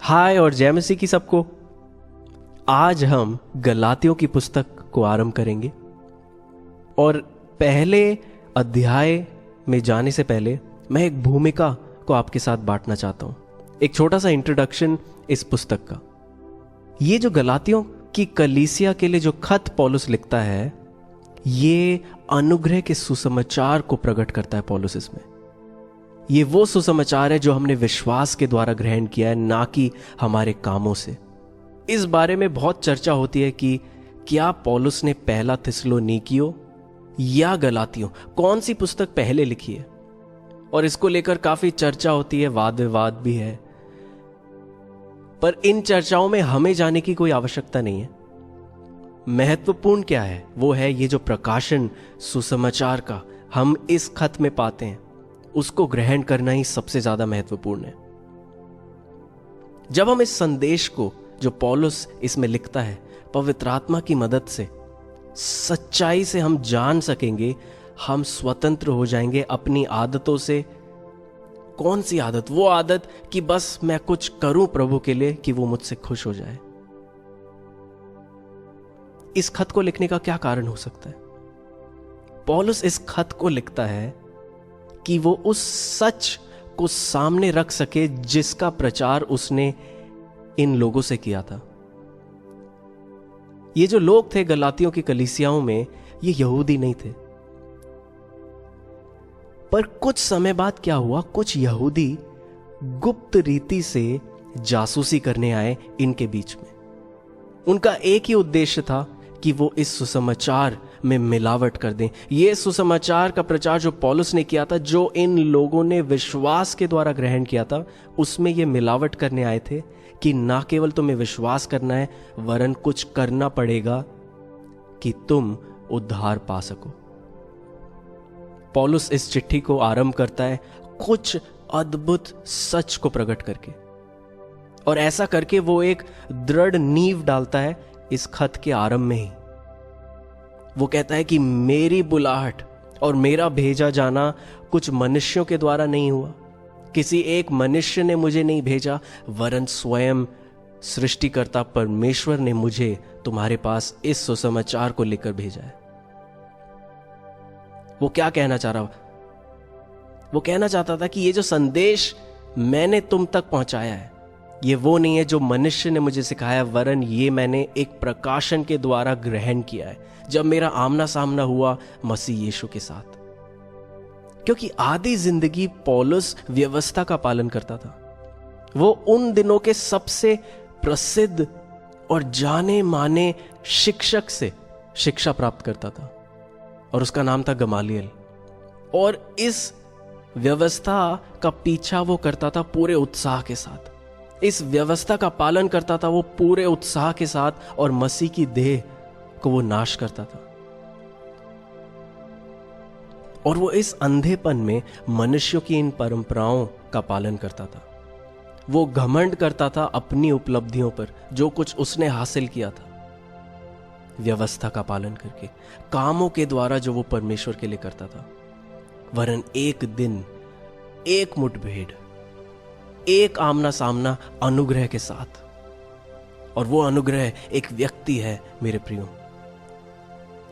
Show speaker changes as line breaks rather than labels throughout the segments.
हाय और जय मसीह की सबको। आज हम गलातियों की पुस्तक को आरंभ करेंगे और पहले अध्याय में जाने से पहले मैं एक भूमिका को आपके साथ बांटना चाहता हूं, एक छोटा सा इंट्रोडक्शन इस पुस्तक का। ये जो गलातियों की कलीसिया के लिए जो खत पौलुस लिखता है, ये अनुग्रह के सुसमाचार को प्रकट करता है। पौलुस इसमें ये वो सुसमाचार है जो हमने विश्वास के द्वारा ग्रहण किया है, ना कि हमारे कामों से। इस बारे में बहुत चर्चा होती है कि क्या पौलुस ने पहला थिस्सलुनीकियों या गलातियों कौन सी पुस्तक पहले लिखी है, और इसको लेकर काफी चर्चा होती है, वाद विवाद भी है। पर इन चर्चाओं में हमें जाने की कोई आवश्यकता नहीं है। महत्वपूर्ण क्या है वो है ये जो प्रकाशन सुसमाचार का हम इस खत में पाते हैं, उसको ग्रहण करना ही सबसे ज्यादा महत्वपूर्ण है। जब हम इस संदेश को जो पौलुस इसमें लिखता है पवित्र आत्मा की मदद से सच्चाई से हम जान सकेंगे, हम स्वतंत्र हो जाएंगे अपनी आदतों से। कौन सी आदत? वो आदत कि बस मैं कुछ करूं प्रभु के लिए कि वो मुझसे खुश हो जाए। इस खत को लिखने का क्या कारण हो सकता है? पौलुस इस खत को लिखता है कि वो उस सच को सामने रख सके जिसका प्रचार उसने इन लोगों से किया था। ये जो लोग थे गलातियों की कलीसियाओं में, ये यहूदी नहीं थे। पर कुछ समय बाद क्या हुआ, कुछ यहूदी गुप्त रीति से जासूसी करने आए इनके बीच में। उनका एक ही उद्देश्य था कि वो इस सुसमाचार में मिलावट कर दें। ये सुसमाचार का प्रचार जो पौलुस ने किया था, जो इन लोगों ने विश्वास के द्वारा ग्रहण किया था, उसमें ये मिलावट करने आए थे कि ना केवल तुम्हें विश्वास करना है, वरन कुछ करना पड़ेगा कि तुम उद्धार पा सको। पौलुस इस चिट्ठी को आरंभ करता है कुछ अद्भुत सच को प्रकट करके, और ऐसा करके वो एक दृढ़ नींव डालता है इस खत के आरंभ में ही। वो कहता है कि मेरी बुलाहट और मेरा भेजा जाना कुछ मनुष्यों के द्वारा नहीं हुआ, किसी एक मनुष्य ने मुझे नहीं भेजा, वरन स्वयं सृष्टिकर्ता परमेश्वर ने मुझे तुम्हारे पास इस सुसमाचार को लेकर भेजा है। वो क्या कहना चाह रहा? वो कहना चाहता था कि ये जो संदेश मैंने तुम तक पहुंचाया है, ये वो नहीं है जो मनुष्य ने मुझे सिखाया, वरन ये मैंने एक प्रकाशन के द्वारा ग्रहण किया है जब मेरा आमना सामना हुआ मसीह यीशु के साथ। क्योंकि आधी जिंदगी पौलुस व्यवस्था का पालन करता था। वो उन दिनों के सबसे प्रसिद्ध और जाने माने शिक्षक से शिक्षा प्राप्त करता था, और उसका नाम था गमालियल। और इस व्यवस्था का पीछा वो करता था पूरे उत्साह के साथ, इस व्यवस्था का पालन करता था वो पूरे उत्साह के साथ, और मसीह की देह को वो नाश करता था। और वो इस अंधेपन में मनुष्यों की इन परंपराओं का पालन करता था। वो घमंड करता था अपनी उपलब्धियों पर, जो कुछ उसने हासिल किया था व्यवस्था का पालन करके, कामों के द्वारा जो वो परमेश्वर के लिए करता था। वरन एक दिन, एक मुठभेड़, एक आमना सामना अनुग्रह के साथ, और वो अनुग्रह एक व्यक्ति है मेरे प्रियो,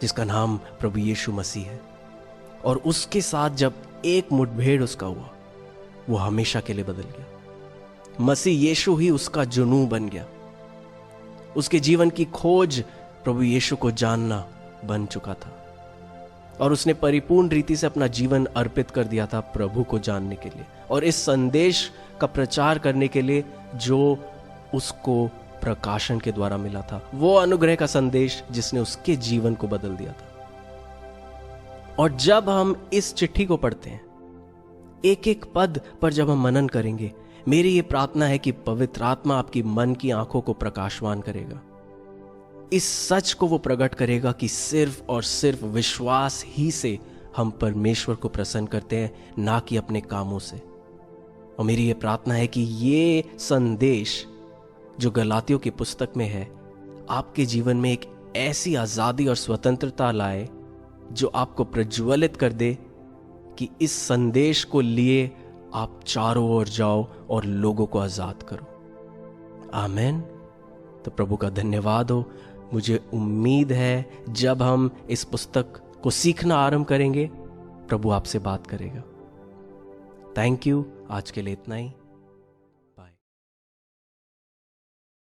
जिसका नाम प्रभु यीशु मसीह है। और उसके साथ जब एक मुठभेड़ उसका हुआ, वो हमेशा के लिए बदल गया। मसीह यीशु ही उसका जुनून बन गया। उसके जीवन की खोज प्रभु यीशु को जानना बन चुका था, और उसने परिपूर्ण रीति से अपना जीवन अर्पित कर दिया था प्रभु को जानने के लिए, और इस संदेश का प्रचार करने के लिए जो उसको प्रकाशन के द्वारा मिला था, वो अनुग्रह का संदेश जिसने उसके जीवन को बदल दिया था। और जब हम इस चिट्ठी को पढ़ते हैं, एक एक पद पर जब हम मनन करेंगे, मेरी ये प्रार्थना है कि पवित्र आत्मा आपकी मन की आंखों को प्रकाशवान करेगा। इस सच को वो प्रकट करेगा कि सिर्फ और सिर्फ विश्वास ही से हम परमेश्वर को प्रसन्न करते हैं, ना कि अपने कामों से। और मेरी ये प्रार्थना है कि ये संदेश जो गलातियों की पुस्तक में है, आपके जीवन में एक ऐसी आजादी और स्वतंत्रता लाए जो आपको प्रज्वलित कर दे कि इस संदेश को लिए आप चारों ओर जाओ और लोगों को आजाद करो। आमेन। तो प्रभु का धन्यवाद हो। मुझे उम्मीद है जब हम इस पुस्तक को सीखना आरंभ करेंगे, प्रभु आपसे बात करेगा। Thank you. आज के लिए इतना ही।